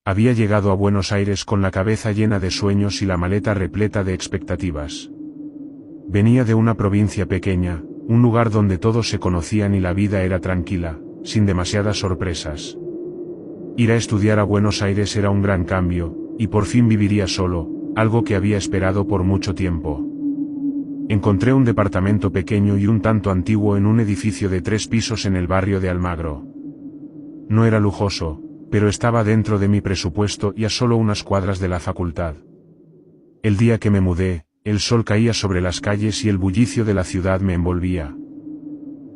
Había llegado a Buenos Aires con la cabeza llena de sueños y la maleta repleta de expectativas. Venía de una provincia pequeña, un lugar donde todos se conocían y la vida era tranquila, sin demasiadas sorpresas. Ir a estudiar a Buenos Aires era un gran cambio, y por fin viviría solo, algo que había esperado por mucho tiempo. Encontré un departamento pequeño y un tanto antiguo en un edificio de 3 pisos en el barrio de Almagro. No era lujoso, pero estaba dentro de mi presupuesto y a solo unas cuadras de la facultad. El día que me mudé, el sol caía sobre las calles y el bullicio de la ciudad me envolvía.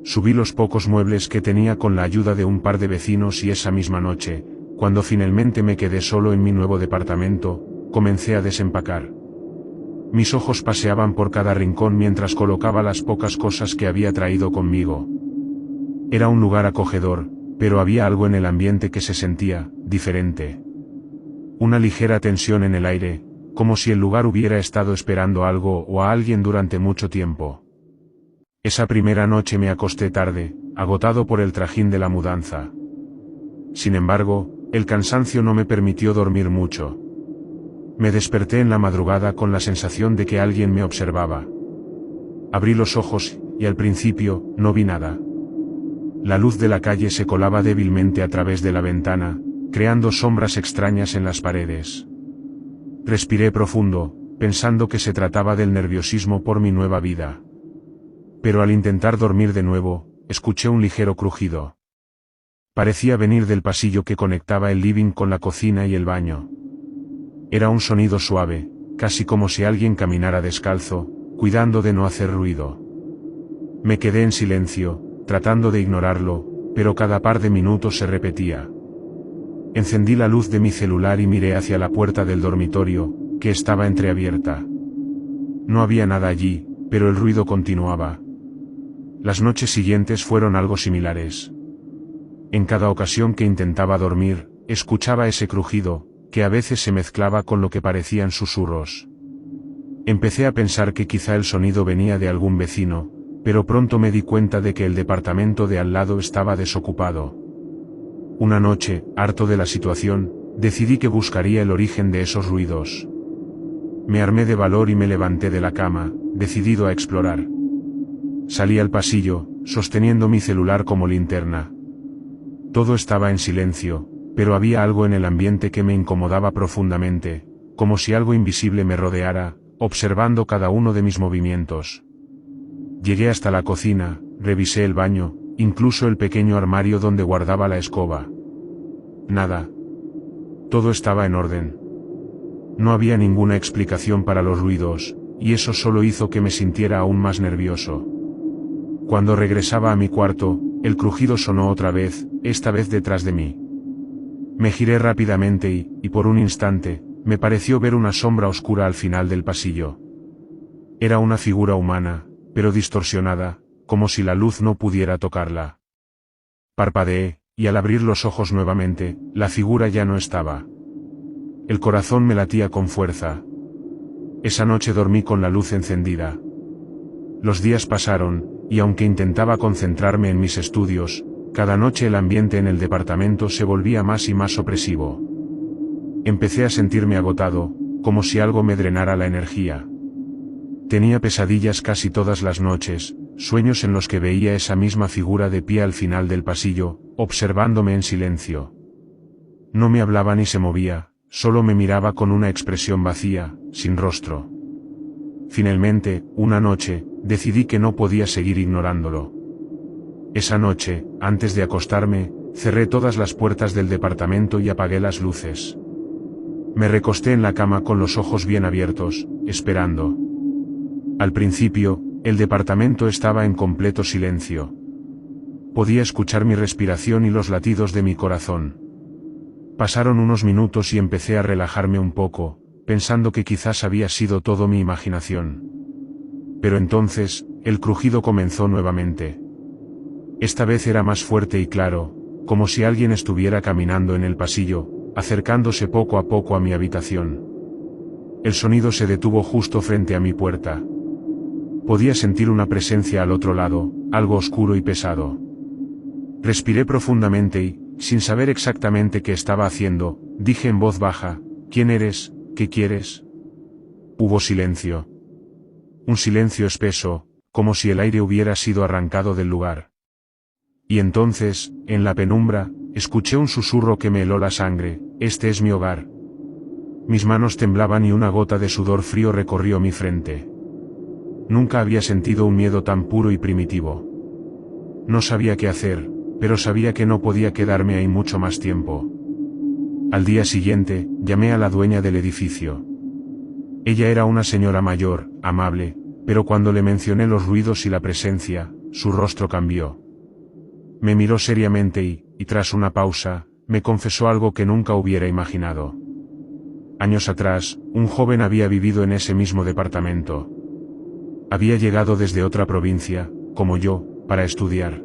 Subí los pocos muebles que tenía con la ayuda de un par de vecinos y esa misma noche, cuando finalmente me quedé solo en mi nuevo departamento, comencé a desempacar. Mis ojos paseaban por cada rincón mientras colocaba las pocas cosas que había traído conmigo. Era un lugar acogedor, pero había algo en el ambiente que se sentía diferente. Una ligera tensión en el aire, como si el lugar hubiera estado esperando algo o a alguien durante mucho tiempo. Esa primera noche me acosté tarde, agotado por el trajín de la mudanza. Sin embargo, el cansancio no me permitió dormir mucho. Me desperté en la madrugada con la sensación de que alguien me observaba. Abrí los ojos, y al principio, no vi nada. La luz de la calle se colaba débilmente a través de la ventana, creando sombras extrañas en las paredes. Respiré profundo, pensando que se trataba del nerviosismo por mi nueva vida. Pero al intentar dormir de nuevo, escuché un ligero crujido. Parecía venir del pasillo que conectaba el living con la cocina y el baño. Era un sonido suave, casi como si alguien caminara descalzo, cuidando de no hacer ruido. Me quedé en silencio, tratando de ignorarlo, pero cada par de minutos se repetía. Encendí la luz de mi celular y miré hacia la puerta del dormitorio, que estaba entreabierta. No había nada allí, pero el ruido continuaba. Las noches siguientes fueron algo similares. En cada ocasión que intentaba dormir, escuchaba ese crujido, que a veces se mezclaba con lo que parecían susurros. Empecé a pensar que quizá el sonido venía de algún vecino, pero pronto me di cuenta de que el departamento de al lado estaba desocupado. Una noche, harto de la situación, decidí que buscaría el origen de esos ruidos. Me armé de valor y me levanté de la cama, decidido a explorar. Salí al pasillo, sosteniendo mi celular como linterna. Todo estaba en silencio, pero había algo en el ambiente que me incomodaba profundamente, como si algo invisible me rodeara, observando cada uno de mis movimientos. Llegué hasta la cocina, revisé el baño, incluso el pequeño armario donde guardaba la escoba. Nada. Todo estaba en orden. No había ninguna explicación para los ruidos, y eso solo hizo que me sintiera aún más nervioso. Cuando regresaba a mi cuarto, el crujido sonó otra vez, esta vez detrás de mí. Me giré rápidamente y por un instante, me pareció ver una sombra oscura al final del pasillo. Era una figura humana, pero distorsionada, como si la luz no pudiera tocarla. Parpadeé, y al abrir los ojos nuevamente, la figura ya no estaba. El corazón me latía con fuerza. Esa noche dormí con la luz encendida. Los días pasaron, y aunque intentaba concentrarme en mis estudios, cada noche el ambiente en el departamento se volvía más y más opresivo. Empecé a sentirme agotado, como si algo me drenara la energía. Tenía pesadillas casi todas las noches, sueños en los que veía esa misma figura de pie al final del pasillo, observándome en silencio. No me hablaba ni se movía, solo me miraba con una expresión vacía, sin rostro. Finalmente, una noche, decidí que no podía seguir ignorándolo. Esa noche, antes de acostarme, cerré todas las puertas del departamento y apagué las luces. Me recosté en la cama con los ojos bien abiertos, esperando. Al principio, el departamento estaba en completo silencio. Podía escuchar mi respiración y los latidos de mi corazón. Pasaron unos minutos y empecé a relajarme un poco, pensando que quizás había sido todo mi imaginación. Pero entonces, el crujido comenzó nuevamente. Esta vez era más fuerte y claro, como si alguien estuviera caminando en el pasillo, acercándose poco a poco a mi habitación. El sonido se detuvo justo frente a mi puerta. Podía sentir una presencia al otro lado, algo oscuro y pesado. Respiré profundamente y, sin saber exactamente qué estaba haciendo, dije en voz baja, ¿quién eres? ¿Qué quieres? Hubo silencio. Un silencio espeso, como si el aire hubiera sido arrancado del lugar. Y entonces, en la penumbra, escuché un susurro que me heló la sangre, este es mi hogar. Mis manos temblaban y una gota de sudor frío recorrió mi frente. Nunca había sentido un miedo tan puro y primitivo. No sabía qué hacer, pero sabía que no podía quedarme ahí mucho más tiempo. Al día siguiente, llamé a la dueña del edificio. Ella era una señora mayor, amable, pero cuando le mencioné los ruidos y la presencia, su rostro cambió. Me miró seriamente y tras una pausa, me confesó algo que nunca hubiera imaginado. Años atrás, un joven había vivido en ese mismo departamento. Había llegado desde otra provincia, como yo, para estudiar.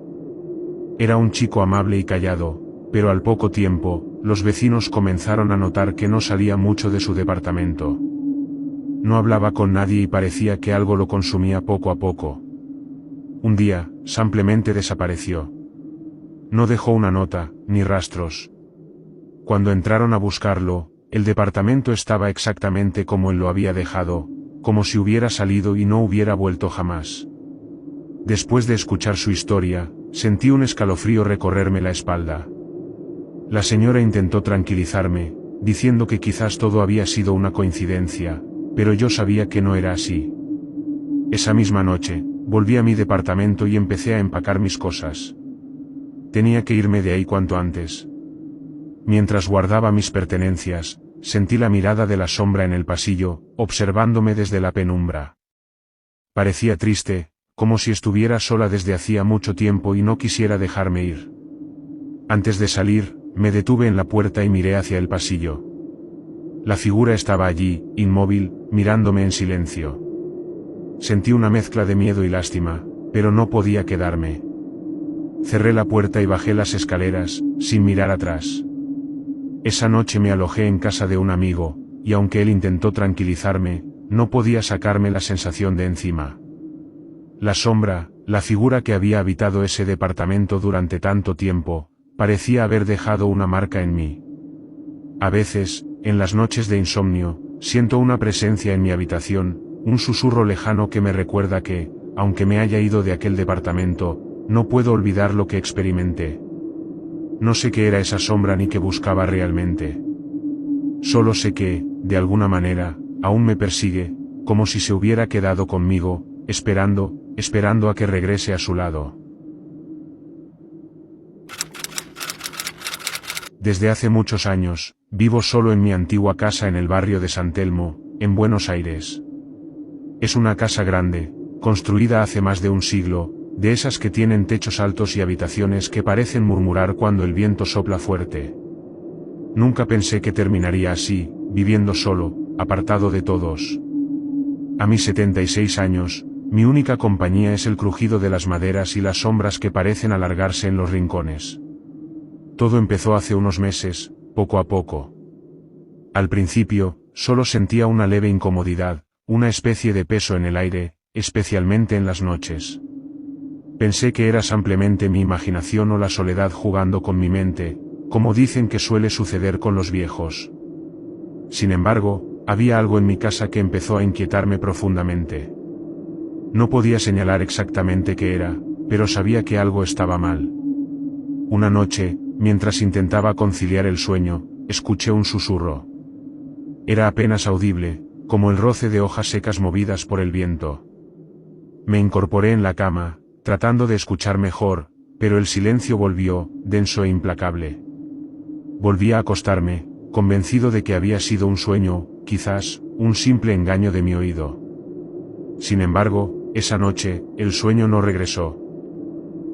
Era un chico amable y callado, pero al poco tiempo, los vecinos comenzaron a notar que no salía mucho de su departamento. No hablaba con nadie y parecía que algo lo consumía poco a poco. Un día, simplemente desapareció. No dejó una nota, ni rastros. Cuando entraron a buscarlo, el departamento estaba exactamente como él lo había dejado, como si hubiera salido y no hubiera vuelto jamás. Después de escuchar su historia, sentí un escalofrío recorrerme la espalda. La señora intentó tranquilizarme, diciendo que quizás todo había sido una coincidencia, pero yo sabía que no era así. Esa misma noche, volví a mi departamento y empecé a empacar mis cosas. Tenía que irme de ahí cuanto antes. Mientras guardaba mis pertenencias, sentí la mirada de la sombra en el pasillo, observándome desde la penumbra. Parecía triste, como si estuviera sola desde hacía mucho tiempo y no quisiera dejarme ir. Antes de salir, me detuve en la puerta y miré hacia el pasillo. La figura estaba allí, inmóvil, mirándome en silencio. Sentí una mezcla de miedo y lástima, pero no podía quedarme. Cerré la puerta y bajé las escaleras, sin mirar atrás. Esa noche me alojé en casa de un amigo, y aunque él intentó tranquilizarme, no podía sacarme la sensación de encima. La sombra, la figura que había habitado ese departamento durante tanto tiempo, parecía haber dejado una marca en mí. A veces, en las noches de insomnio, siento una presencia en mi habitación, un susurro lejano que me recuerda que, aunque me haya ido de aquel departamento, no puedo olvidar lo que experimenté. No sé qué era esa sombra ni qué buscaba realmente. Solo sé que, de alguna manera, aún me persigue, como si se hubiera quedado conmigo, esperando a que regrese a su lado. Desde hace muchos años, vivo solo en mi antigua casa en el barrio de San Telmo, en Buenos Aires. Es una casa grande, construida hace más de un siglo, de esas que tienen techos altos y habitaciones que parecen murmurar cuando el viento sopla fuerte. Nunca pensé que terminaría así, viviendo solo, apartado de todos. A mis 76 años, mi única compañía es el crujido de las maderas y las sombras que parecen alargarse en los rincones. Todo empezó hace unos meses, poco a poco. Al principio, solo sentía una leve incomodidad, una especie de peso en el aire, especialmente en las noches. Pensé que era simplemente mi imaginación o la soledad jugando con mi mente, como dicen que suele suceder con los viejos. Sin embargo, había algo en mi casa que empezó a inquietarme profundamente. No podía señalar exactamente qué era, pero sabía que algo estaba mal. Una noche, mientras intentaba conciliar el sueño, escuché un susurro. Era apenas audible, como el roce de hojas secas movidas por el viento. Me incorporé en la cama, tratando de escuchar mejor, pero el silencio volvió, denso e implacable. Volví a acostarme, convencido de que había sido un sueño, quizás, un simple engaño de mi oído. Sin embargo, esa noche, el sueño no regresó.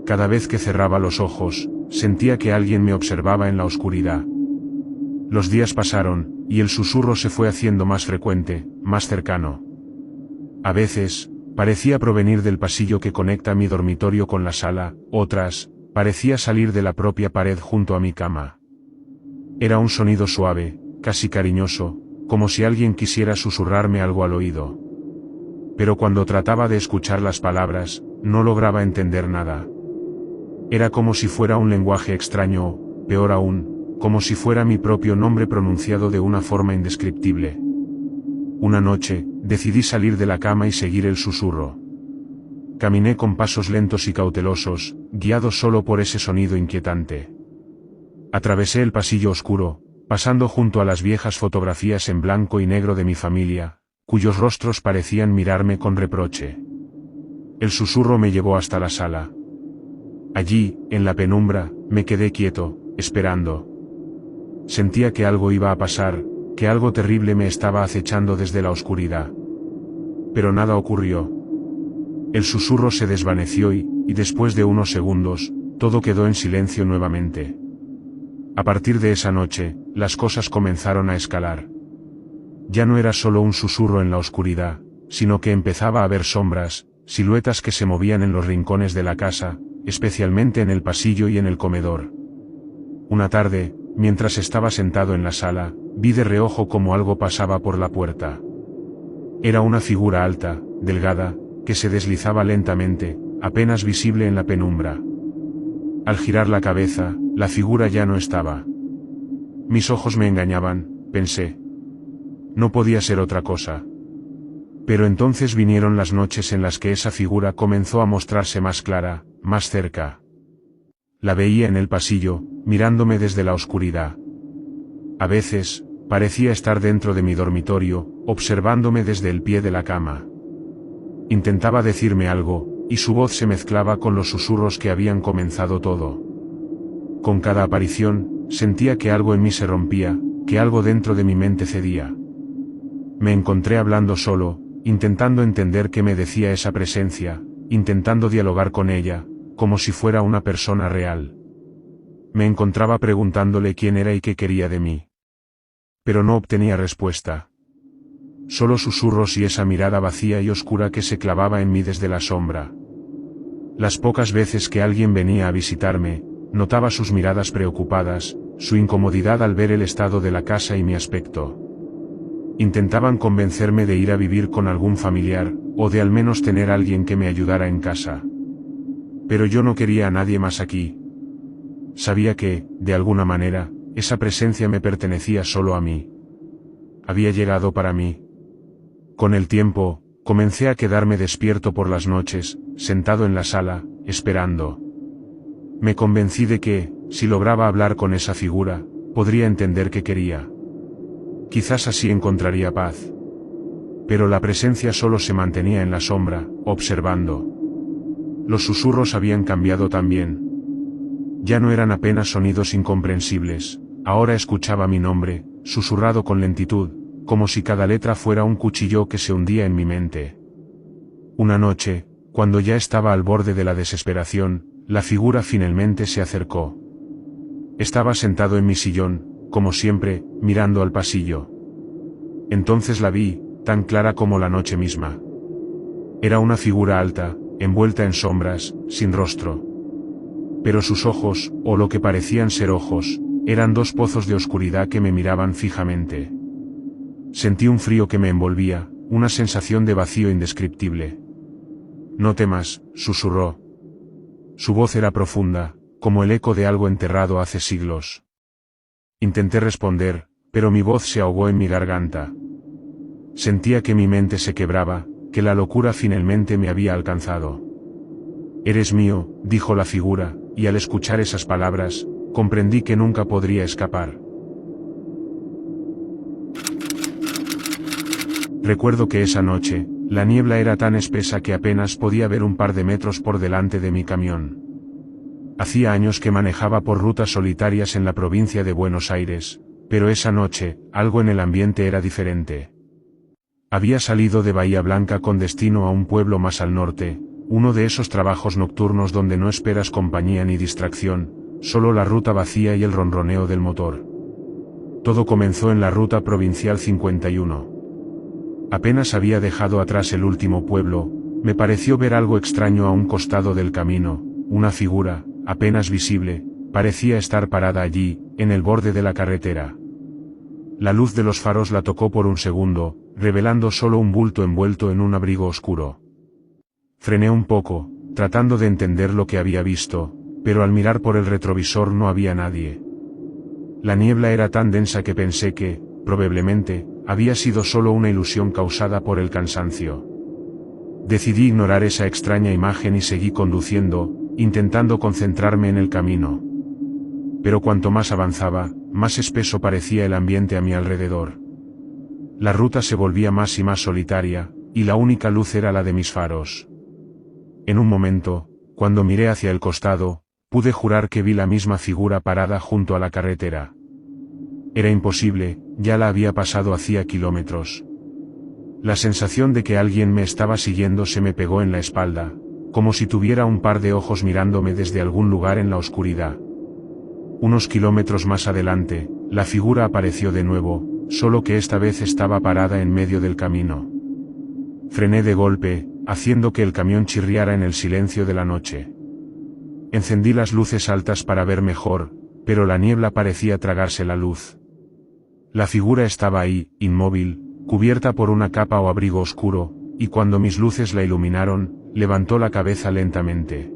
Cada vez que cerraba los ojos, sentía que alguien me observaba en la oscuridad. Los días pasaron, y el susurro se fue haciendo más frecuente, más cercano. A veces, parecía provenir del pasillo que conecta mi dormitorio con la sala, otras, parecía salir de la propia pared junto a mi cama. Era un sonido suave, casi cariñoso, como si alguien quisiera susurrarme algo al oído. Pero cuando trataba de escuchar las palabras, no lograba entender nada. Era como si fuera un lenguaje extraño, peor aún, como si fuera mi propio nombre pronunciado de una forma indescriptible. Una noche, decidí salir de la cama y seguir el susurro. Caminé con pasos lentos y cautelosos, guiado solo por ese sonido inquietante. Atravesé el pasillo oscuro, pasando junto a las viejas fotografías en blanco y negro de mi familia, cuyos rostros parecían mirarme con reproche. El susurro me llevó hasta la sala. Allí, en la penumbra, me quedé quieto, esperando. Sentía que algo iba a pasar, que algo terrible me estaba acechando desde la oscuridad. Pero nada ocurrió. El susurro se desvaneció y, después de unos segundos, todo quedó en silencio nuevamente. A partir de esa noche, las cosas comenzaron a escalar. Ya no era solo un susurro en la oscuridad, sino que empezaba a ver sombras, siluetas que se movían en los rincones de la casa, especialmente en el pasillo y en el comedor. Una tarde, mientras estaba sentado en la sala, vi de reojo cómo algo pasaba por la puerta. Era una figura alta, delgada, que se deslizaba lentamente, apenas visible en la penumbra. Al girar la cabeza, la figura ya no estaba. Mis ojos me engañaban, pensé. No podía ser otra cosa. Pero entonces vinieron las noches en las que esa figura comenzó a mostrarse más clara, más cerca. La veía en el pasillo, mirándome desde la oscuridad. A veces, parecía estar dentro de mi dormitorio, observándome desde el pie de la cama. Intentaba decirme algo, y su voz se mezclaba con los susurros que habían comenzado todo. Con cada aparición, sentía que algo en mí se rompía, que algo dentro de mi mente cedía. Me encontré hablando solo, intentando entender qué me decía esa presencia, intentando dialogar con ella, como si fuera una persona real. Me encontraba preguntándole quién era y qué quería de mí. Pero no obtenía respuesta. Solo susurros y esa mirada vacía y oscura que se clavaba en mí desde la sombra. Las pocas veces que alguien venía a visitarme, notaba sus miradas preocupadas, su incomodidad al ver el estado de la casa y mi aspecto. Intentaban convencerme de ir a vivir con algún familiar, o de al menos tener alguien que me ayudara en casa. Pero yo no quería a nadie más aquí. Sabía que, de alguna manera, esa presencia me pertenecía solo a mí. Había llegado para mí. Con el tiempo, comencé a quedarme despierto por las noches, sentado en la sala, esperando. Me convencí de que, si lograba hablar con esa figura, podría entender qué quería. Quizás así encontraría paz. Pero la presencia solo se mantenía en la sombra, observando. Los susurros habían cambiado también. Ya no eran apenas sonidos incomprensibles, ahora escuchaba mi nombre, susurrado con lentitud, como si cada letra fuera un cuchillo que se hundía en mi mente. Una noche, cuando ya estaba al borde de la desesperación, la figura finalmente se acercó. Estaba sentado en mi sillón, como siempre, mirando al pasillo. Entonces la vi, tan clara como la noche misma. Era una figura alta, envuelta en sombras, sin rostro. Pero sus ojos, o lo que parecían ser ojos, eran dos pozos de oscuridad que me miraban fijamente. Sentí un frío que me envolvía, una sensación de vacío indescriptible. No temas, susurró. Su voz era profunda, como el eco de algo enterrado hace siglos. Intenté responder, pero mi voz se ahogó en mi garganta. Sentía que mi mente se quebraba, que la locura finalmente me había alcanzado. Eres mío, dijo la figura, y al escuchar esas palabras, comprendí que nunca podría escapar. Recuerdo que esa noche, la niebla era tan espesa que apenas podía ver un par de metros por delante de mi camión. Hacía años que manejaba por rutas solitarias en la provincia de Buenos Aires, pero esa noche, algo en el ambiente era diferente. Había salido de Bahía Blanca con destino a un pueblo más al norte, uno de esos trabajos nocturnos donde no esperas compañía ni distracción, solo la ruta vacía y el ronroneo del motor. Todo comenzó en la ruta provincial 51. Apenas había dejado atrás el último pueblo, me pareció ver algo extraño a un costado del camino, una figura, apenas visible, parecía estar parada allí, en el borde de la carretera. La luz de los faros la tocó por un segundo, revelando solo un bulto envuelto en un abrigo oscuro. Frené un poco, tratando de entender lo que había visto, pero al mirar por el retrovisor no había nadie. La niebla era tan densa que pensé que, probablemente, había sido solo una ilusión causada por el cansancio. Decidí ignorar esa extraña imagen y seguí conduciendo, intentando concentrarme en el camino. Pero cuanto más avanzaba, más espeso parecía el ambiente a mi alrededor. La ruta se volvía más y más solitaria, y la única luz era la de mis faros. En un momento, cuando miré hacia el costado, pude jurar que vi la misma figura parada junto a la carretera. Era imposible, ya la había pasado hacía kilómetros. La sensación de que alguien me estaba siguiendo se me pegó en la espalda, como si tuviera un par de ojos mirándome desde algún lugar en la oscuridad. Unos kilómetros más adelante, la figura apareció de nuevo, solo que esta vez estaba parada en medio del camino. Frené de golpe, haciendo que el camión chirriara en el silencio de la noche. Encendí las luces altas para ver mejor, pero la niebla parecía tragarse la luz. La figura estaba ahí, inmóvil, cubierta por una capa o abrigo oscuro, y cuando mis luces la iluminaron, levantó la cabeza lentamente.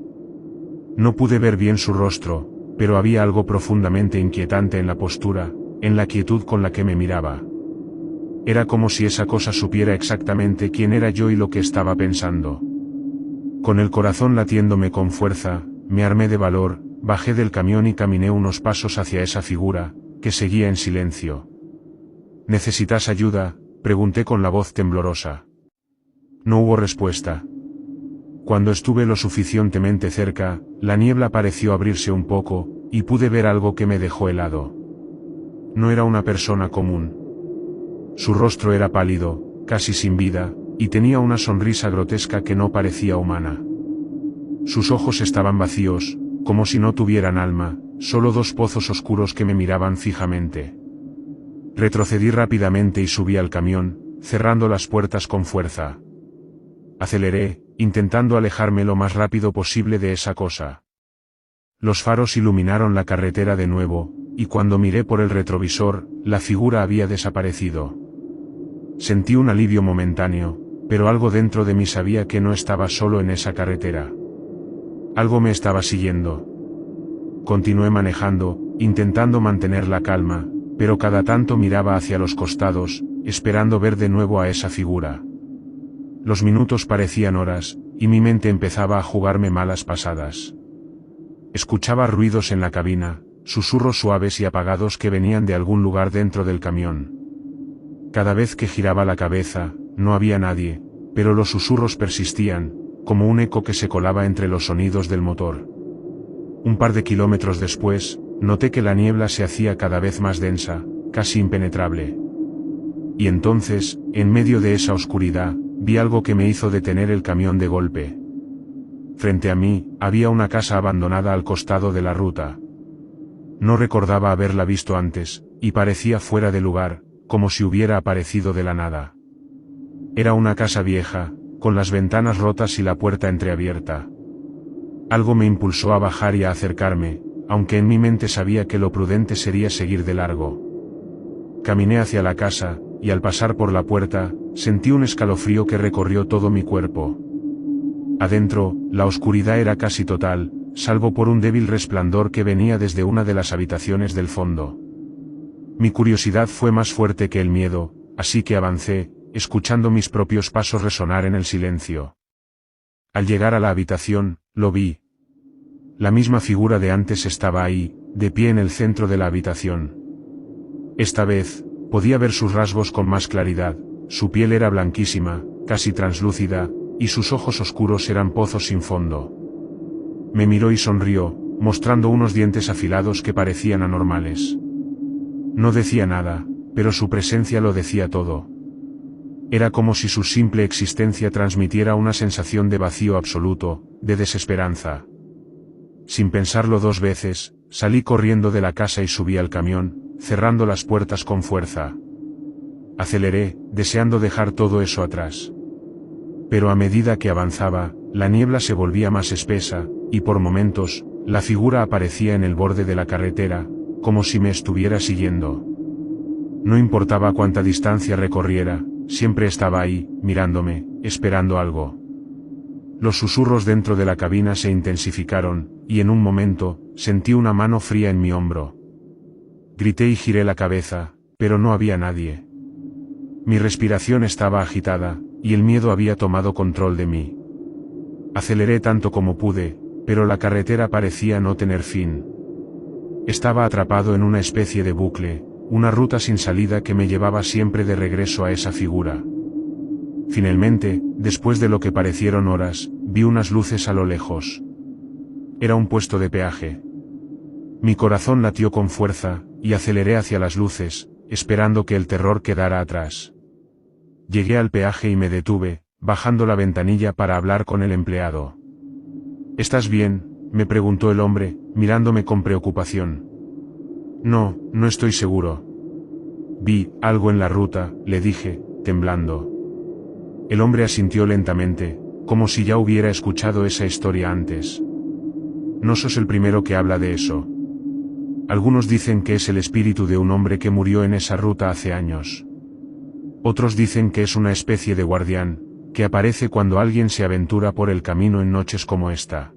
No pude ver bien su rostro, pero había algo profundamente inquietante en la postura, en la quietud con la que me miraba. Era como si esa cosa supiera exactamente quién era yo y lo que estaba pensando. Con el corazón latiéndome con fuerza, me armé de valor, bajé del camión y caminé unos pasos hacia esa figura, que seguía en silencio. ¿Necesitas ayuda?, pregunté con la voz temblorosa. No hubo respuesta. Cuando estuve lo suficientemente cerca, la niebla pareció abrirse un poco, y pude ver algo que me dejó helado. No era una persona común. Su rostro era pálido, casi sin vida, y tenía una sonrisa grotesca que no parecía humana. Sus ojos estaban vacíos, como si no tuvieran alma, solo dos pozos oscuros que me miraban fijamente. Retrocedí rápidamente y subí al camión, cerrando las puertas con fuerza. Aceleré, intentando alejarme lo más rápido posible de esa cosa. Los faros iluminaron la carretera de nuevo, y cuando miré por el retrovisor, la figura había desaparecido. Sentí un alivio momentáneo, pero algo dentro de mí sabía que no estaba solo en esa carretera. Algo me estaba siguiendo. Continué manejando, intentando mantener la calma, pero cada tanto miraba hacia los costados, esperando ver de nuevo a esa figura. Los minutos parecían horas, y mi mente empezaba a jugarme malas pasadas. Escuchaba ruidos en la cabina, susurros suaves y apagados que venían de algún lugar dentro del camión. Cada vez que giraba la cabeza, no había nadie, pero los susurros persistían, como un eco que se colaba entre los sonidos del motor. Un par de kilómetros después, noté que la niebla se hacía cada vez más densa, casi impenetrable. Y entonces, en medio de esa oscuridad, vi algo que me hizo detener el camión de golpe. Frente a mí, había una casa abandonada al costado de la ruta. No recordaba haberla visto antes, y parecía fuera de lugar, como si hubiera aparecido de la nada. Era una casa vieja, con las ventanas rotas y la puerta entreabierta. Algo me impulsó a bajar y a acercarme, aunque en mi mente sabía que lo prudente sería seguir de largo. Caminé hacia la casa, y al pasar por la puerta, sentí un escalofrío que recorrió todo mi cuerpo. Adentro, la oscuridad era casi total, salvo por un débil resplandor que venía desde una de las habitaciones del fondo. Mi curiosidad fue más fuerte que el miedo, así que avancé, escuchando mis propios pasos resonar en el silencio. Al llegar a la habitación, lo vi. La misma figura de antes estaba ahí, de pie en el centro de la habitación. Esta vez, podía ver sus rasgos con más claridad, su piel era blanquísima, casi translúcida, y sus ojos oscuros eran pozos sin fondo. Me miró y sonrió, mostrando unos dientes afilados que parecían anormales. No decía nada, pero su presencia lo decía todo. Era como si su simple existencia transmitiera una sensación de vacío absoluto, de desesperanza. Sin pensarlo dos veces, salí corriendo de la casa y subí al camión, cerrando las puertas con fuerza. Aceleré, deseando dejar todo eso atrás. Pero a medida que avanzaba, la niebla se volvía más espesa, y por momentos, la figura aparecía en el borde de la carretera, como si me estuviera siguiendo. No importaba cuánta distancia recorriera, siempre estaba ahí, mirándome, esperando algo. Los susurros dentro de la cabina se intensificaron, y en un momento, sentí una mano fría en mi hombro. Grité y giré la cabeza, pero no había nadie. Mi respiración estaba agitada, y el miedo había tomado control de mí. Aceleré tanto como pude, pero la carretera parecía no tener fin. Estaba atrapado en una especie de bucle, una ruta sin salida que me llevaba siempre de regreso a esa figura. Finalmente, después de lo que parecieron horas, vi unas luces a lo lejos. Era un puesto de peaje. Mi corazón latió con fuerza, y aceleré hacia las luces, esperando que el terror quedara atrás. Llegué al peaje y me detuve, bajando la ventanilla para hablar con el empleado. ¿Estás bien?, me preguntó el hombre, mirándome con preocupación. No, no estoy seguro. Vi algo en la ruta, le dije, temblando. El hombre asintió lentamente, como si ya hubiera escuchado esa historia antes. No sos el primero que habla de eso. Algunos dicen que es el espíritu de un hombre que murió en esa ruta hace años. Otros dicen que es una especie de guardián, que aparece cuando alguien se aventura por el camino en noches como esta.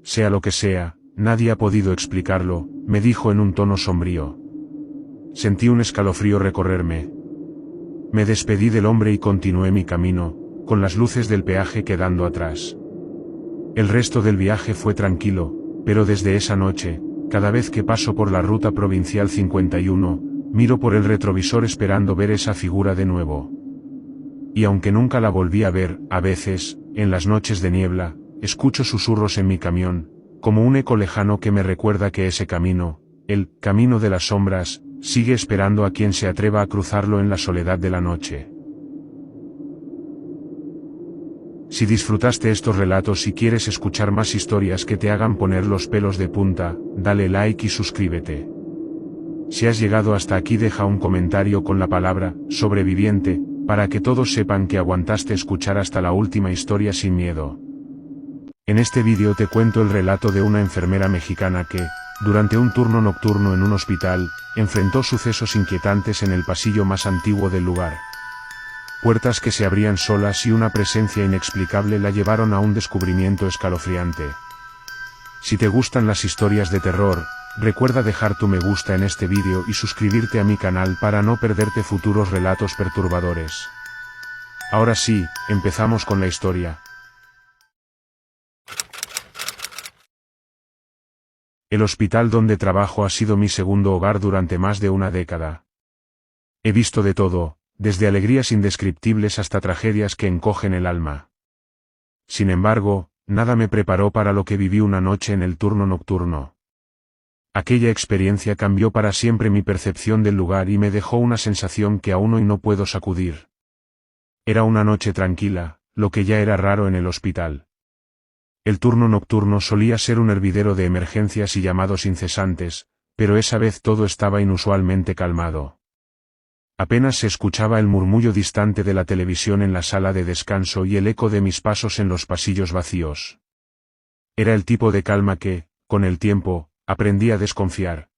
Sea lo que sea, nadie ha podido explicarlo, me dijo en un tono sombrío. Sentí un escalofrío recorrerme. Me despedí del hombre y continué mi camino, con las luces del peaje quedando atrás. El resto del viaje fue tranquilo, pero desde esa noche, cada vez que paso por la ruta provincial 51, miro por el retrovisor esperando ver esa figura de nuevo. Y aunque nunca la volví a ver, a veces, en las noches de niebla, escucho susurros en mi camión, como un eco lejano que me recuerda que ese camino, el camino de las sombras, sigue esperando a quien se atreva a cruzarlo en la soledad de la noche. Si disfrutaste estos relatos y quieres escuchar más historias que te hagan poner los pelos de punta, dale like y suscríbete. Si has llegado hasta aquí, deja un comentario con la palabra sobreviviente, para que todos sepan que aguantaste escuchar hasta la última historia sin miedo. En este vídeo te cuento el relato de una enfermera mexicana que, durante un turno nocturno en un hospital, enfrentó sucesos inquietantes en el pasillo más antiguo del lugar. Puertas que se abrían solas y una presencia inexplicable la llevaron a un descubrimiento escalofriante. Si te gustan las historias de terror, recuerda dejar tu me gusta en este vídeo y suscribirte a mi canal para no perderte futuros relatos perturbadores. Ahora sí, empezamos con la historia. El hospital donde trabajo ha sido mi segundo hogar durante más de una década. He visto de todo, desde alegrías indescriptibles hasta tragedias que encogen el alma. Sin embargo, nada me preparó para lo que viví una noche en el turno nocturno. Aquella experiencia cambió para siempre mi percepción del lugar y me dejó una sensación que aún hoy no puedo sacudir. Era una noche tranquila, lo que ya era raro en el hospital. El turno nocturno solía ser un hervidero de emergencias y llamados incesantes, pero esa vez todo estaba inusualmente calmado. Apenas se escuchaba el murmullo distante de la televisión en la sala de descanso y el eco de mis pasos en los pasillos vacíos. Era el tipo de calma que, con el tiempo, aprendí a desconfiar.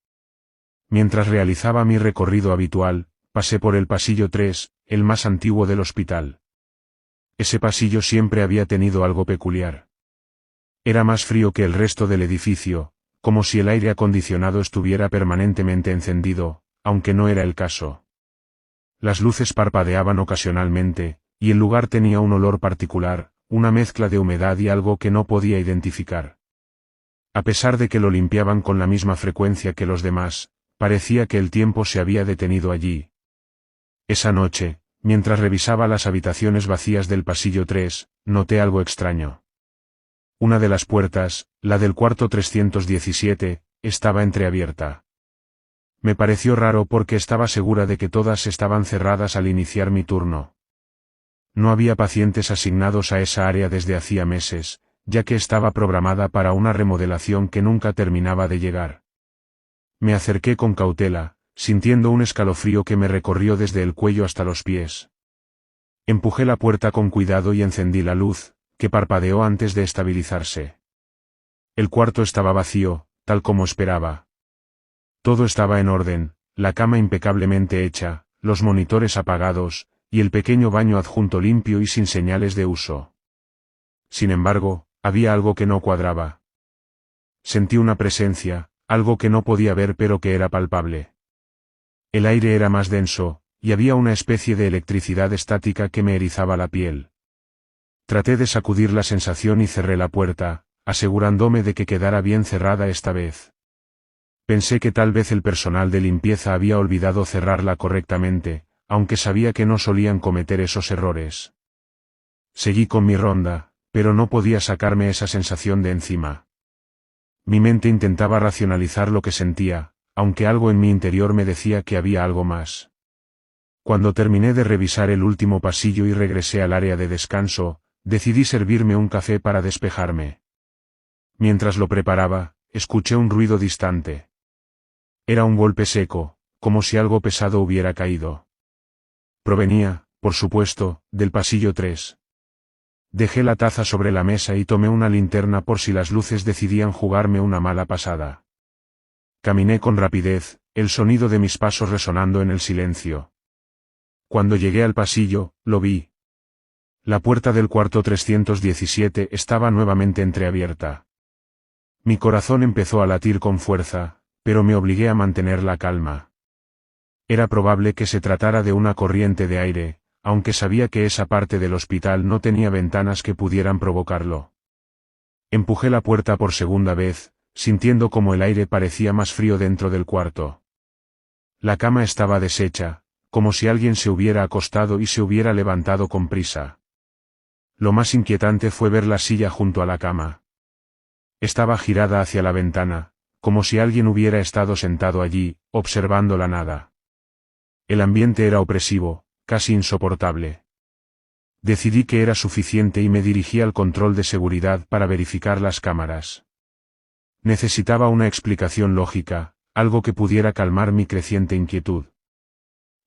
Mientras realizaba mi recorrido habitual, pasé por el pasillo 3, el más antiguo del hospital. Ese pasillo siempre había tenido algo peculiar. Era más frío que el resto del edificio, como si el aire acondicionado estuviera permanentemente encendido, aunque no era el caso. Las luces parpadeaban ocasionalmente, y el lugar tenía un olor particular, una mezcla de humedad y algo que no podía identificar. A pesar de que lo limpiaban con la misma frecuencia que los demás, parecía que el tiempo se había detenido allí. Esa noche, mientras revisaba las habitaciones vacías del pasillo 3, noté algo extraño. Una de las puertas, la del cuarto 317, estaba entreabierta. Me pareció raro porque estaba segura de que todas estaban cerradas al iniciar mi turno. No había pacientes asignados a esa área desde hacía meses, ya que estaba programada para una remodelación que nunca terminaba de llegar. Me acerqué con cautela, sintiendo un escalofrío que me recorrió desde el cuello hasta los pies. Empujé la puerta con cuidado y encendí la luz, que parpadeó antes de estabilizarse. El cuarto estaba vacío, tal como esperaba. Todo estaba en orden, la cama impecablemente hecha, los monitores apagados, y el pequeño baño adjunto limpio y sin señales de uso. Sin embargo, había algo que no cuadraba. Sentí una presencia, algo que no podía ver pero que era palpable. El aire era más denso, y había una especie de electricidad estática que me erizaba la piel. Traté de sacudir la sensación y cerré la puerta, asegurándome de que quedara bien cerrada esta vez. Pensé que tal vez el personal de limpieza había olvidado cerrarla correctamente, aunque sabía que no solían cometer esos errores. Seguí con mi ronda, pero no podía sacarme esa sensación de encima. Mi mente intentaba racionalizar lo que sentía, aunque algo en mi interior me decía que había algo más. Cuando terminé de revisar el último pasillo y regresé al área de descanso, decidí servirme un café para despejarme. Mientras lo preparaba, escuché un ruido distante. Era un golpe seco, como si algo pesado hubiera caído. Provenía, por supuesto, del pasillo 3. Dejé la taza sobre la mesa y tomé una linterna por si las luces decidían jugarme una mala pasada. Caminé con rapidez, el sonido de mis pasos resonando en el silencio. Cuando llegué al pasillo, lo vi. La puerta del cuarto 317 estaba nuevamente entreabierta. Mi corazón empezó a latir con fuerza, pero me obligué a mantener la calma. Era probable que se tratara de una corriente de aire, aunque sabía que esa parte del hospital no tenía ventanas que pudieran provocarlo. Empujé la puerta por segunda vez, sintiendo como el aire parecía más frío dentro del cuarto. La cama estaba deshecha, como si alguien se hubiera acostado y se hubiera levantado con prisa. Lo más inquietante fue ver la silla junto a la cama. Estaba girada hacia la ventana, como si alguien hubiera estado sentado allí, observando la nada. El ambiente era opresivo, casi insoportable. Decidí que era suficiente y me dirigí al control de seguridad para verificar las cámaras. Necesitaba una explicación lógica, algo que pudiera calmar mi creciente inquietud.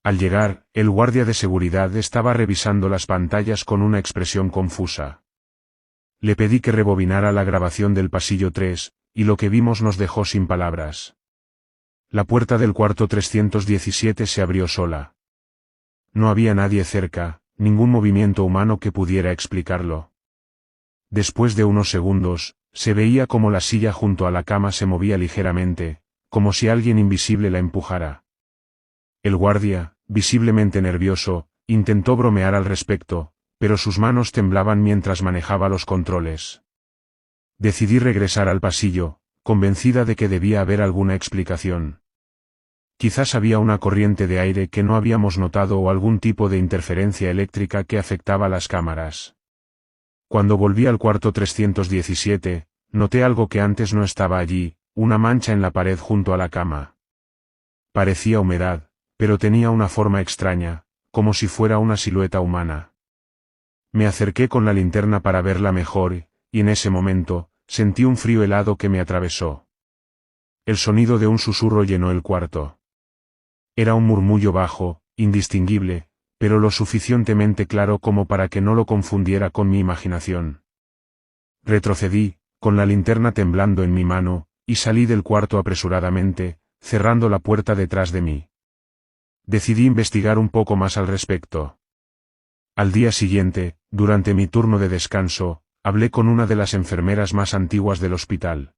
Al llegar, el guardia de seguridad estaba revisando las pantallas con una expresión confusa. Le pedí que rebobinara la grabación del pasillo 3, y lo que vimos nos dejó sin palabras. La puerta del cuarto 317 se abrió sola. No había nadie cerca, ningún movimiento humano que pudiera explicarlo. Después de unos segundos, se veía como la silla junto a la cama se movía ligeramente, como si alguien invisible la empujara. El guardia, visiblemente nervioso, intentó bromear al respecto, pero sus manos temblaban mientras manejaba los controles. Decidí regresar al pasillo, convencida de que debía haber alguna explicación. Quizás había una corriente de aire que no habíamos notado o algún tipo de interferencia eléctrica que afectaba las cámaras. Cuando volví al cuarto 317, noté algo que antes no estaba allí, una mancha en la pared junto a la cama. Parecía humedad, pero tenía una forma extraña, como si fuera una silueta humana. Me acerqué con la linterna para verla mejor, y en ese momento, sentí un frío helado que me atravesó. El sonido de un susurro llenó el cuarto. Era un murmullo bajo, indistinguible, pero lo suficientemente claro como para que no lo confundiera con mi imaginación. Retrocedí, con la linterna temblando en mi mano, y salí del cuarto apresuradamente, cerrando la puerta detrás de mí. Decidí investigar un poco más al respecto. Al día siguiente, durante mi turno de descanso, hablé con una de las enfermeras más antiguas del hospital.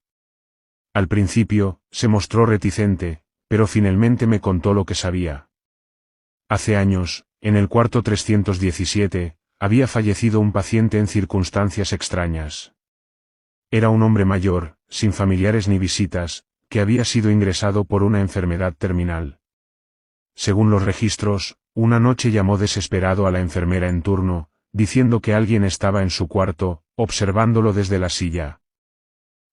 Al principio, se mostró reticente, pero finalmente me contó lo que sabía. Hace años, en el cuarto 317, había fallecido un paciente en circunstancias extrañas. Era un hombre mayor, sin familiares ni visitas, que había sido ingresado por una enfermedad terminal. Según los registros, una noche llamó desesperado a la enfermera en turno, diciendo que alguien estaba en su cuarto, observándolo desde la silla.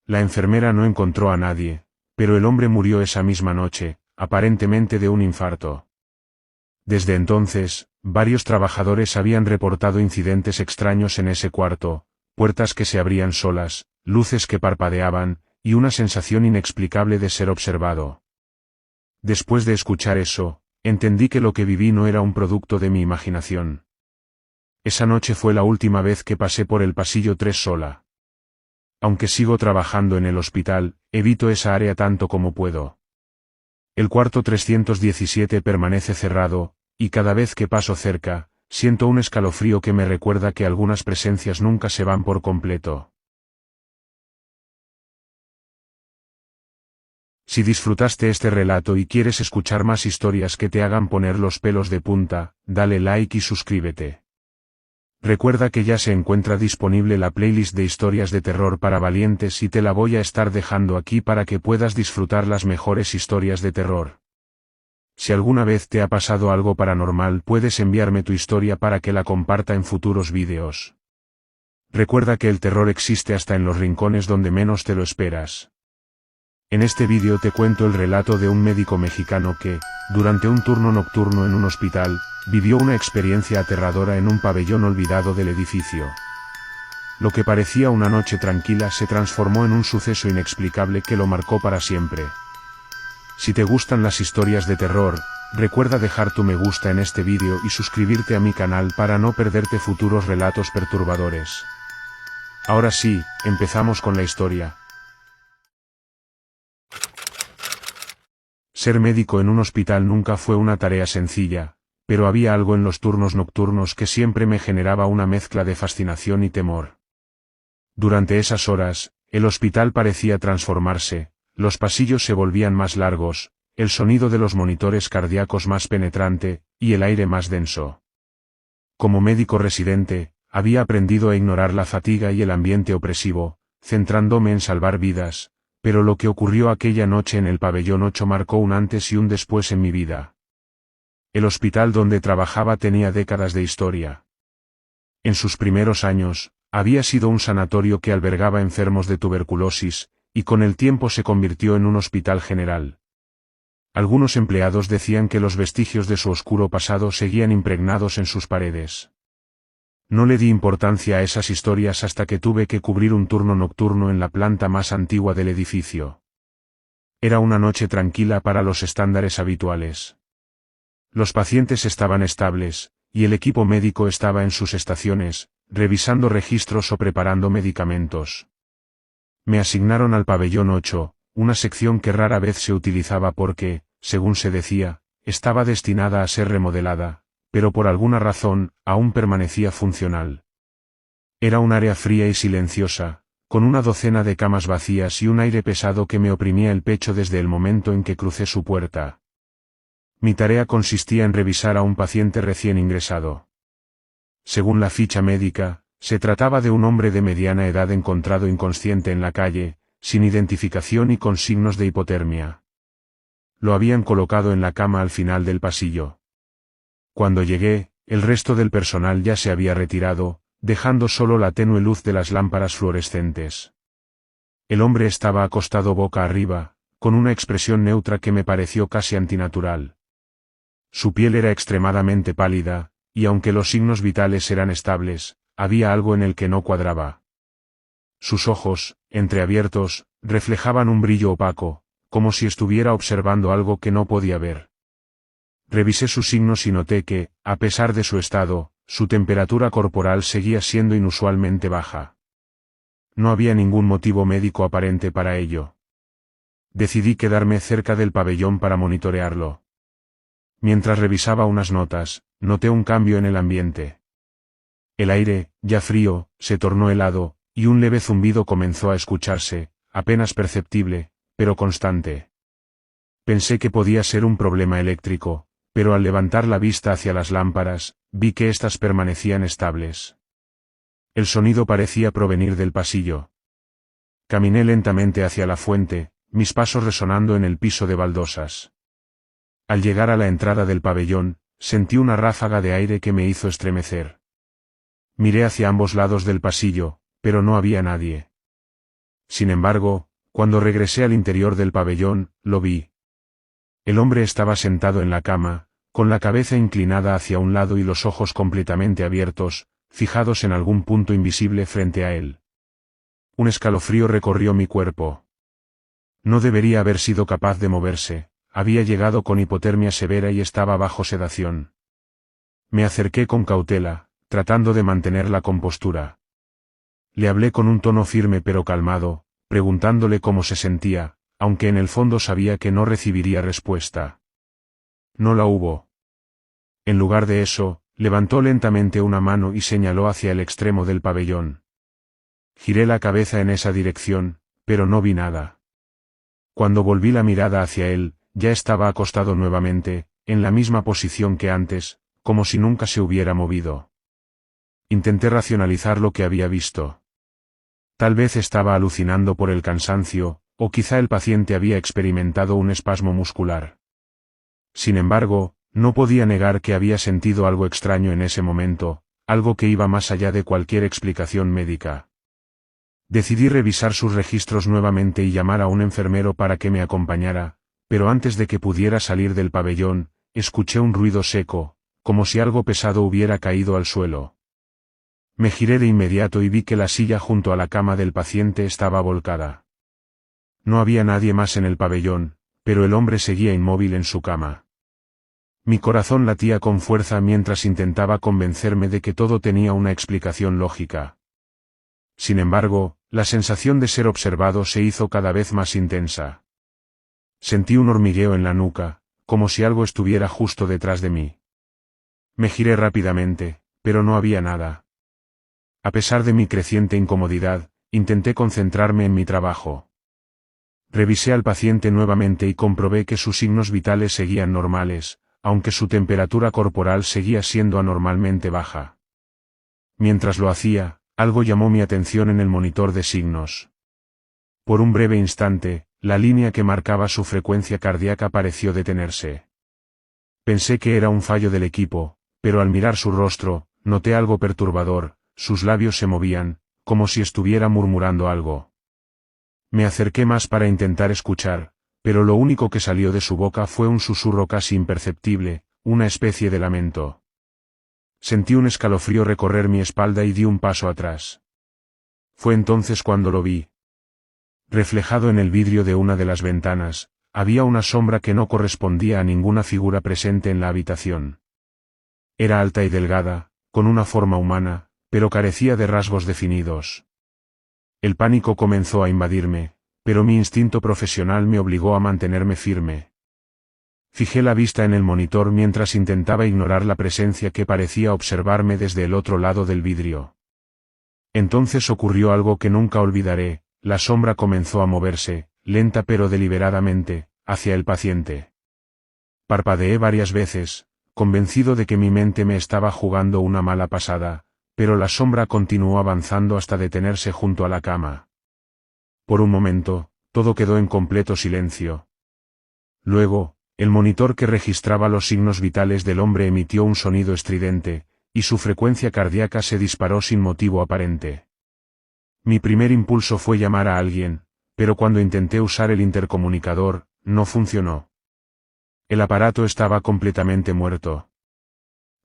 La enfermera no encontró a nadie, pero el hombre murió esa misma noche, aparentemente de un infarto. Desde entonces, varios trabajadores habían reportado incidentes extraños en ese cuarto, puertas que se abrían solas, luces que parpadeaban, y una sensación inexplicable de ser observado. Después de escuchar eso, entendí que lo que viví no era un producto de mi imaginación. Esa noche fue la última vez que pasé por el pasillo 3 sola. Aunque sigo trabajando en el hospital, evito esa área tanto como puedo. El cuarto 317 permanece cerrado, y cada vez que paso cerca, siento un escalofrío que me recuerda que algunas presencias nunca se van por completo. Si disfrutaste este relato y quieres escuchar más historias que te hagan poner los pelos de punta, dale like y suscríbete. Recuerda que ya se encuentra disponible la playlist de historias de terror para valientes y te la voy a estar dejando aquí para que puedas disfrutar las mejores historias de terror. Si alguna vez te ha pasado algo paranormal, puedes enviarme tu historia para que la comparta en futuros vídeos. Recuerda que el terror existe hasta en los rincones donde menos te lo esperas. En este vídeo te cuento el relato de un médico mexicano que, durante un turno nocturno en un hospital, vivió una experiencia aterradora en un pabellón olvidado del edificio. Lo que parecía una noche tranquila se transformó en un suceso inexplicable que lo marcó para siempre. Si te gustan las historias de terror, recuerda dejar tu me gusta en este vídeo y suscribirte a mi canal para no perderte futuros relatos perturbadores. Ahora sí, empezamos con la historia. Ser médico en un hospital nunca fue una tarea sencilla, pero había algo en los turnos nocturnos que siempre me generaba una mezcla de fascinación y temor. Durante esas horas, el hospital parecía transformarse, los pasillos se volvían más largos, el sonido de los monitores cardíacos más penetrante, y el aire más denso. Como médico residente, había aprendido a ignorar la fatiga y el ambiente opresivo, centrándome en salvar vidas, pero lo que ocurrió aquella noche en el pabellón 8 marcó un antes y un después en mi vida. El hospital donde trabajaba tenía décadas de historia. En sus primeros años, había sido un sanatorio que albergaba enfermos de tuberculosis, y con el tiempo se convirtió en un hospital general. Algunos empleados decían que los vestigios de su oscuro pasado seguían impregnados en sus paredes. No le di importancia a esas historias hasta que tuve que cubrir un turno nocturno en la planta más antigua del edificio. Era una noche tranquila para los estándares habituales. Los pacientes estaban estables, y el equipo médico estaba en sus estaciones, revisando registros o preparando medicamentos. Me asignaron al pabellón 8, una sección que rara vez se utilizaba porque, según se decía, estaba destinada a ser remodelada, pero por alguna razón, aún permanecía funcional. Era un área fría y silenciosa, con una docena de camas vacías y un aire pesado que me oprimía el pecho desde el momento en que crucé su puerta. Mi tarea consistía en revisar a un paciente recién ingresado. Según la ficha médica, se trataba de un hombre de mediana edad encontrado inconsciente en la calle, sin identificación y con signos de hipotermia. Lo habían colocado en la cama al final del pasillo. Cuando llegué, el resto del personal ya se había retirado, dejando solo la tenue luz de las lámparas fluorescentes. El hombre estaba acostado boca arriba, con una expresión neutra que me pareció casi antinatural. Su piel era extremadamente pálida, y aunque los signos vitales eran estables, había algo en el que no cuadraba. Sus ojos, entreabiertos, reflejaban un brillo opaco, como si estuviera observando algo que no podía ver. Revisé sus signos y noté que, a pesar de su estado, su temperatura corporal seguía siendo inusualmente baja. No había ningún motivo médico aparente para ello. Decidí quedarme cerca del pabellón para monitorearlo. Mientras revisaba unas notas, noté un cambio en el ambiente. El aire, ya frío, se tornó helado, y un leve zumbido comenzó a escucharse, apenas perceptible, pero constante. Pensé que podía ser un problema eléctrico, pero al levantar la vista hacia las lámparas, vi que éstas permanecían estables. El sonido parecía provenir del pasillo. Caminé lentamente hacia la fuente, mis pasos resonando en el piso de baldosas. Al llegar a la entrada del pabellón, sentí una ráfaga de aire que me hizo estremecer. Miré hacia ambos lados del pasillo, pero no había nadie. Sin embargo, cuando regresé al interior del pabellón, lo vi. El hombre estaba sentado en la cama, con la cabeza inclinada hacia un lado y los ojos completamente abiertos, fijados en algún punto invisible frente a él. Un escalofrío recorrió mi cuerpo. No debería haber sido capaz de moverse, había llegado con hipotermia severa y estaba bajo sedación. Me acerqué con cautela, tratando de mantener la compostura. Le hablé con un tono firme pero calmado, preguntándole cómo se sentía, aunque en el fondo sabía que no recibiría respuesta. No la hubo. En lugar de eso, levantó lentamente una mano y señaló hacia el extremo del pabellón. Giré la cabeza en esa dirección, pero no vi nada. Cuando volví la mirada hacia él, ya estaba acostado nuevamente, en la misma posición que antes, como si nunca se hubiera movido. Intenté racionalizar lo que había visto. Tal vez estaba alucinando por el cansancio, o quizá el paciente había experimentado un espasmo muscular. Sin embargo, no podía negar que había sentido algo extraño en ese momento, algo que iba más allá de cualquier explicación médica. Decidí revisar sus registros nuevamente y llamar a un enfermero para que me acompañara, pero antes de que pudiera salir del pabellón, escuché un ruido seco, como si algo pesado hubiera caído al suelo. Me giré de inmediato y vi que la silla junto a la cama del paciente estaba volcada. No había nadie más en el pabellón, pero el hombre seguía inmóvil en su cama. Mi corazón latía con fuerza mientras intentaba convencerme de que todo tenía una explicación lógica. Sin embargo, la sensación de ser observado se hizo cada vez más intensa. Sentí un hormigueo en la nuca, como si algo estuviera justo detrás de mí. Me giré rápidamente, pero no había nada. A pesar de mi creciente incomodidad, intenté concentrarme en mi trabajo. Revisé al paciente nuevamente y comprobé que sus signos vitales seguían normales, aunque su temperatura corporal seguía siendo anormalmente baja. Mientras lo hacía, algo llamó mi atención en el monitor de signos. Por un breve instante, la línea que marcaba su frecuencia cardíaca pareció detenerse. Pensé que era un fallo del equipo, pero al mirar su rostro, noté algo perturbador. Sus labios se movían, como si estuviera murmurando algo. Me acerqué más para intentar escuchar, pero lo único que salió de su boca fue un susurro casi imperceptible, una especie de lamento. Sentí un escalofrío recorrer mi espalda y di un paso atrás. Fue entonces cuando lo vi. Reflejado en el vidrio de una de las ventanas, había una sombra que no correspondía a ninguna figura presente en la habitación. Era alta y delgada, con una forma humana, pero carecía de rasgos definidos. El pánico comenzó a invadirme, pero mi instinto profesional me obligó a mantenerme firme. Fijé la vista en el monitor mientras intentaba ignorar la presencia que parecía observarme desde el otro lado del vidrio. Entonces ocurrió algo que nunca olvidaré, la sombra comenzó a moverse, lenta pero deliberadamente, hacia el paciente. Parpadeé varias veces, convencido de que mi mente me estaba jugando una mala pasada, pero la sombra continuó avanzando hasta detenerse junto a la cama. Por un momento, todo quedó en completo silencio. Luego, el monitor que registraba los signos vitales del hombre emitió un sonido estridente, y su frecuencia cardíaca se disparó sin motivo aparente. Mi primer impulso fue llamar a alguien, pero cuando intenté usar el intercomunicador, no funcionó. El aparato estaba completamente muerto.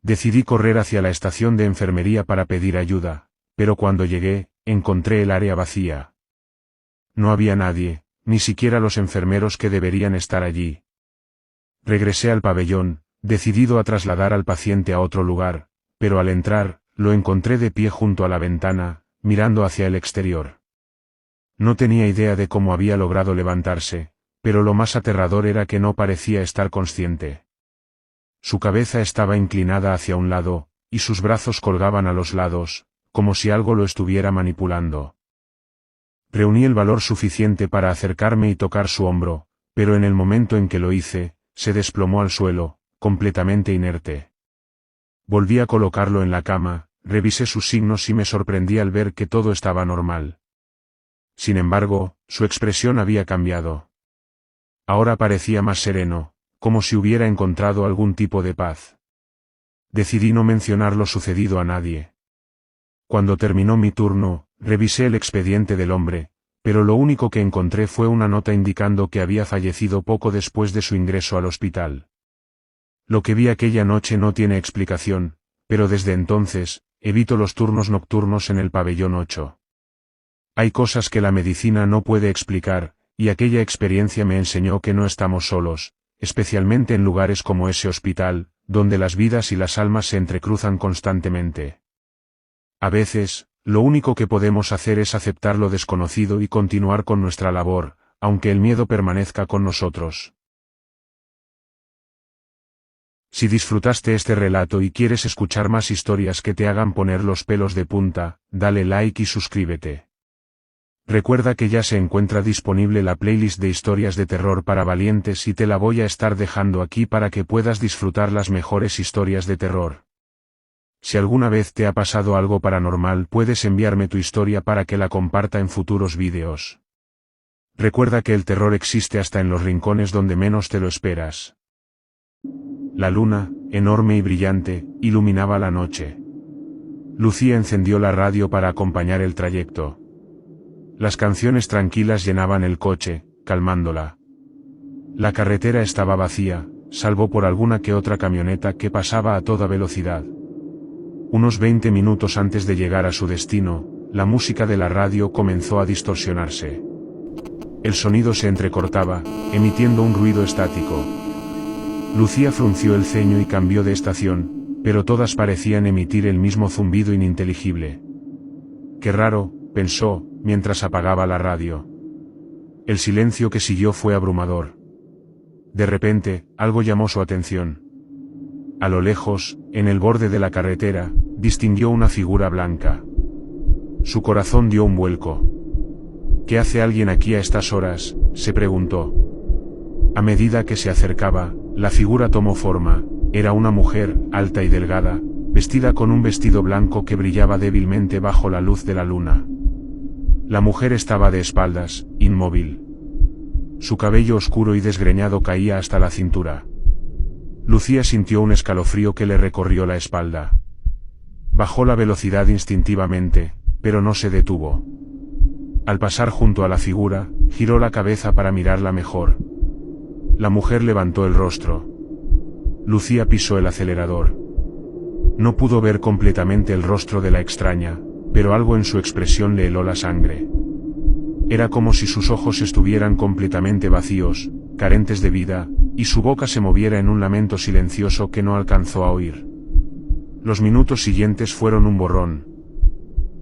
Decidí correr hacia la estación de enfermería para pedir ayuda, pero cuando llegué, encontré el área vacía. No había nadie, ni siquiera los enfermeros que deberían estar allí. Regresé al pabellón, decidido a trasladar al paciente a otro lugar, pero al entrar, lo encontré de pie junto a la ventana, mirando hacia el exterior. No tenía idea de cómo había logrado levantarse, pero lo más aterrador era que no parecía estar consciente. Su cabeza estaba inclinada hacia un lado, y sus brazos colgaban a los lados, como si algo lo estuviera manipulando. Reuní el valor suficiente para acercarme y tocar su hombro, pero en el momento en que lo hice, se desplomó al suelo, completamente inerte. Volví a colocarlo en la cama, revisé sus signos y me sorprendí al ver que todo estaba normal. Sin embargo, su expresión había cambiado. Ahora parecía más sereno, como si hubiera encontrado algún tipo de paz. Decidí no mencionar lo sucedido a nadie. Cuando terminó mi turno, revisé el expediente del hombre, pero lo único que encontré fue una nota indicando que había fallecido poco después de su ingreso al hospital. Lo que vi aquella noche no tiene explicación, pero desde entonces, evito los turnos nocturnos en el pabellón 8. Hay cosas que la medicina no puede explicar, y aquella experiencia me enseñó que no estamos solos, especialmente en lugares como ese hospital, donde las vidas y las almas se entrecruzan constantemente. A veces, lo único que podemos hacer es aceptar lo desconocido y continuar con nuestra labor, aunque el miedo permanezca con nosotros. Si disfrutaste este relato y quieres escuchar más historias que te hagan poner los pelos de punta, dale like y suscríbete. Recuerda que ya se encuentra disponible la playlist de historias de terror para valientes y te la voy a estar dejando aquí para que puedas disfrutar las mejores historias de terror. Si alguna vez te ha pasado algo paranormal, puedes enviarme tu historia para que la comparta en futuros vídeos. Recuerda que el terror existe hasta en los rincones donde menos te lo esperas. La luna, enorme y brillante, iluminaba la noche. Lucía encendió la radio para acompañar el trayecto. Las canciones tranquilas llenaban el coche, calmándola. La carretera estaba vacía, salvo por alguna que otra camioneta que pasaba a toda velocidad. Unos 20 minutos antes de llegar a su destino, la música de la radio comenzó a distorsionarse. El sonido se entrecortaba, emitiendo un ruido estático. Lucía frunció el ceño y cambió de estación, pero todas parecían emitir el mismo zumbido ininteligible. Qué raro, pensó, mientras apagaba la radio. El silencio que siguió fue abrumador. De repente, algo llamó su atención. A lo lejos, en el borde de la carretera, distinguió una figura blanca. Su corazón dio un vuelco. ¿Qué hace alguien aquí a estas horas?, se preguntó. A medida que se acercaba, la figura tomó forma. Era una mujer, alta y delgada, vestida con un vestido blanco que brillaba débilmente bajo la luz de la luna. La mujer estaba de espaldas, inmóvil. Su cabello oscuro y desgreñado caía hasta la cintura. Lucía sintió un escalofrío que le recorrió la espalda. Bajó la velocidad instintivamente, pero no se detuvo. Al pasar junto a la figura, giró la cabeza para mirarla mejor. La mujer levantó el rostro. Lucía pisó el acelerador. No pudo ver completamente el rostro de la extraña, pero algo en su expresión le heló la sangre. Era como si sus ojos estuvieran completamente vacíos, carentes de vida, y su boca se moviera en un lamento silencioso que no alcanzó a oír. Los minutos siguientes fueron un borrón.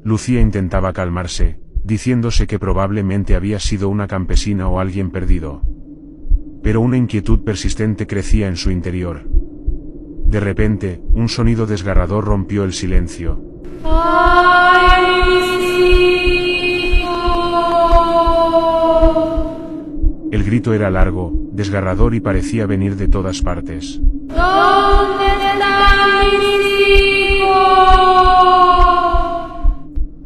Lucía intentaba calmarse, diciéndose que probablemente había sido una campesina o alguien perdido. Pero una inquietud persistente crecía en su interior. De repente, un sonido desgarrador rompió el silencio. El grito era largo, desgarrador y parecía venir de todas partes. ¿Dónde están mis hijos?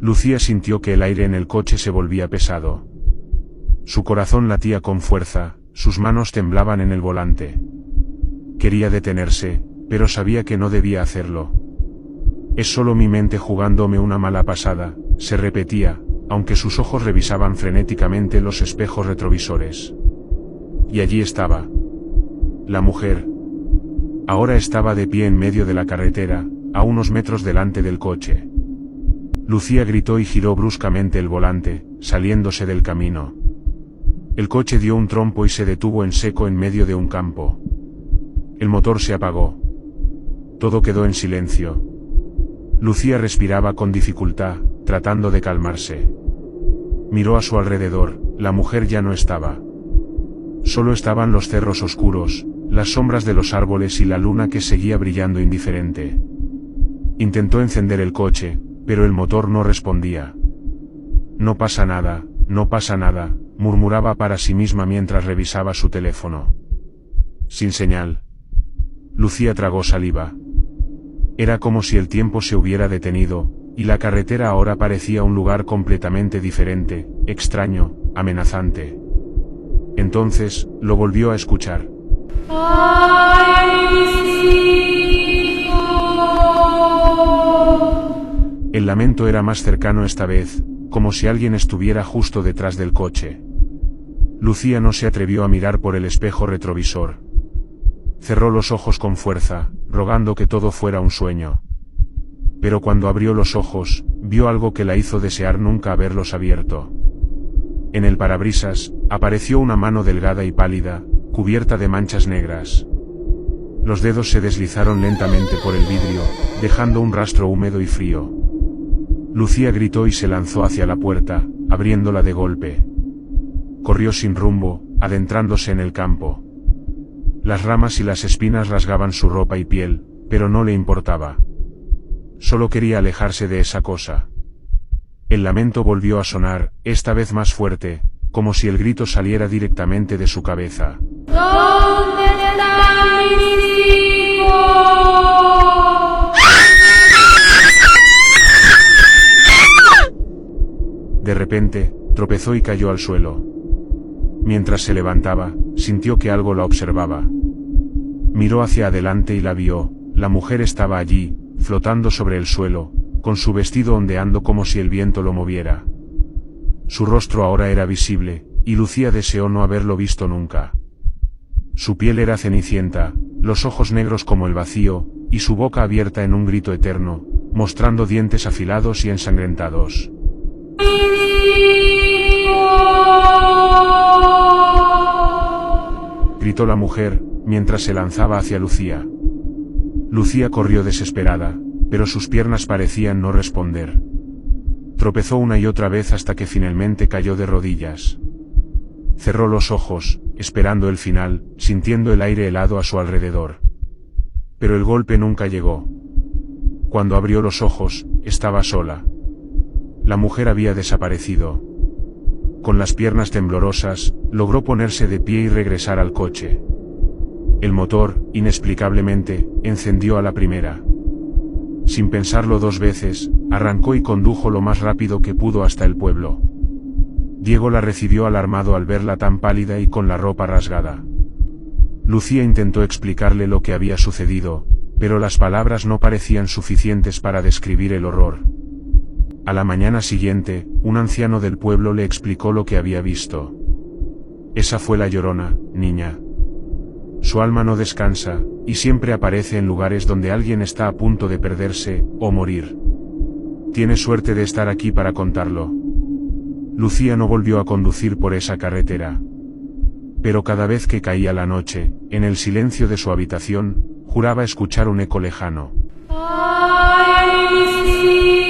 Lucía sintió que el aire en el coche se volvía pesado. Su corazón latía con fuerza, sus manos temblaban en el volante. Quería detenerse, pero sabía que no debía hacerlo. Es solo mi mente jugándome una mala pasada, se repetía, aunque sus ojos revisaban frenéticamente los espejos retrovisores. Y allí estaba. La mujer. Ahora estaba de pie en medio de la carretera, a unos metros delante del coche. Lucía gritó y giró bruscamente el volante, saliéndose del camino. El coche dio un trompo y se detuvo en seco en medio de un campo. El motor se apagó. Todo quedó en silencio. Lucía respiraba con dificultad, tratando de calmarse. Miró a su alrededor, la mujer ya no estaba. Solo estaban los cerros oscuros, las sombras de los árboles y la luna que seguía brillando indiferente. Intentó encender el coche, pero el motor no respondía. No pasa nada, murmuraba para sí misma mientras revisaba su teléfono. Sin señal. Lucía tragó saliva. Era como si el tiempo se hubiera detenido, y la carretera ahora parecía un lugar completamente diferente, extraño, amenazante. Entonces, lo volvió a escuchar. ¡Ay, mis hijos! El lamento era más cercano esta vez, como si alguien estuviera justo detrás del coche. Lucía no se atrevió a mirar por el espejo retrovisor. Cerró los ojos con fuerza, rogando que todo fuera un sueño. Pero cuando abrió los ojos, vio algo que la hizo desear nunca haberlos abierto. En el parabrisas, apareció una mano delgada y pálida, cubierta de manchas negras. Los dedos se deslizaron lentamente por el vidrio, dejando un rastro húmedo y frío. Lucía gritó y se lanzó hacia la puerta, abriéndola de golpe. Corrió sin rumbo, adentrándose en el campo. Las ramas y las espinas rasgaban su ropa y piel, pero no le importaba. Solo quería alejarse de esa cosa. El lamento volvió a sonar, esta vez más fuerte, como si el grito saliera directamente de su cabeza. ¿Dónde están mis hijos? De repente, tropezó y cayó al suelo. Mientras se levantaba, sintió que algo la observaba. Miró hacia adelante y la vio. La mujer estaba allí, flotando sobre el suelo, con su vestido ondeando como si el viento lo moviera. Su rostro ahora era visible, y Lucía deseó no haberlo visto nunca. Su piel era cenicienta, los ojos negros como el vacío, y su boca abierta en un grito eterno, mostrando dientes afilados y ensangrentados. Gritó la mujer, mientras se lanzaba hacia Lucía. Lucía corrió desesperada, pero sus piernas parecían no responder. Tropezó una y otra vez hasta que finalmente cayó de rodillas. Cerró los ojos, esperando el final, sintiendo el aire helado a su alrededor. Pero el golpe nunca llegó. Cuando abrió los ojos, estaba sola. La mujer había desaparecido. Con las piernas temblorosas, logró ponerse de pie y regresar al coche. El motor, inexplicablemente, encendió a la primera. Sin pensarlo dos veces, arrancó y condujo lo más rápido que pudo hasta el pueblo. Diego la recibió alarmado al verla tan pálida y con la ropa rasgada. Lucía intentó explicarle lo que había sucedido, pero las palabras no parecían suficientes para describir el horror. A la mañana siguiente, un anciano del pueblo le explicó lo que había visto. Esa fue la Llorona, niña. Su alma no descansa, y siempre aparece en lugares donde alguien está a punto de perderse, o morir. Tienes suerte de estar aquí para contarlo. Lucía no volvió a conducir por esa carretera. Pero cada vez que caía la noche, en el silencio de su habitación, juraba escuchar un eco lejano. ¡Ay, sí!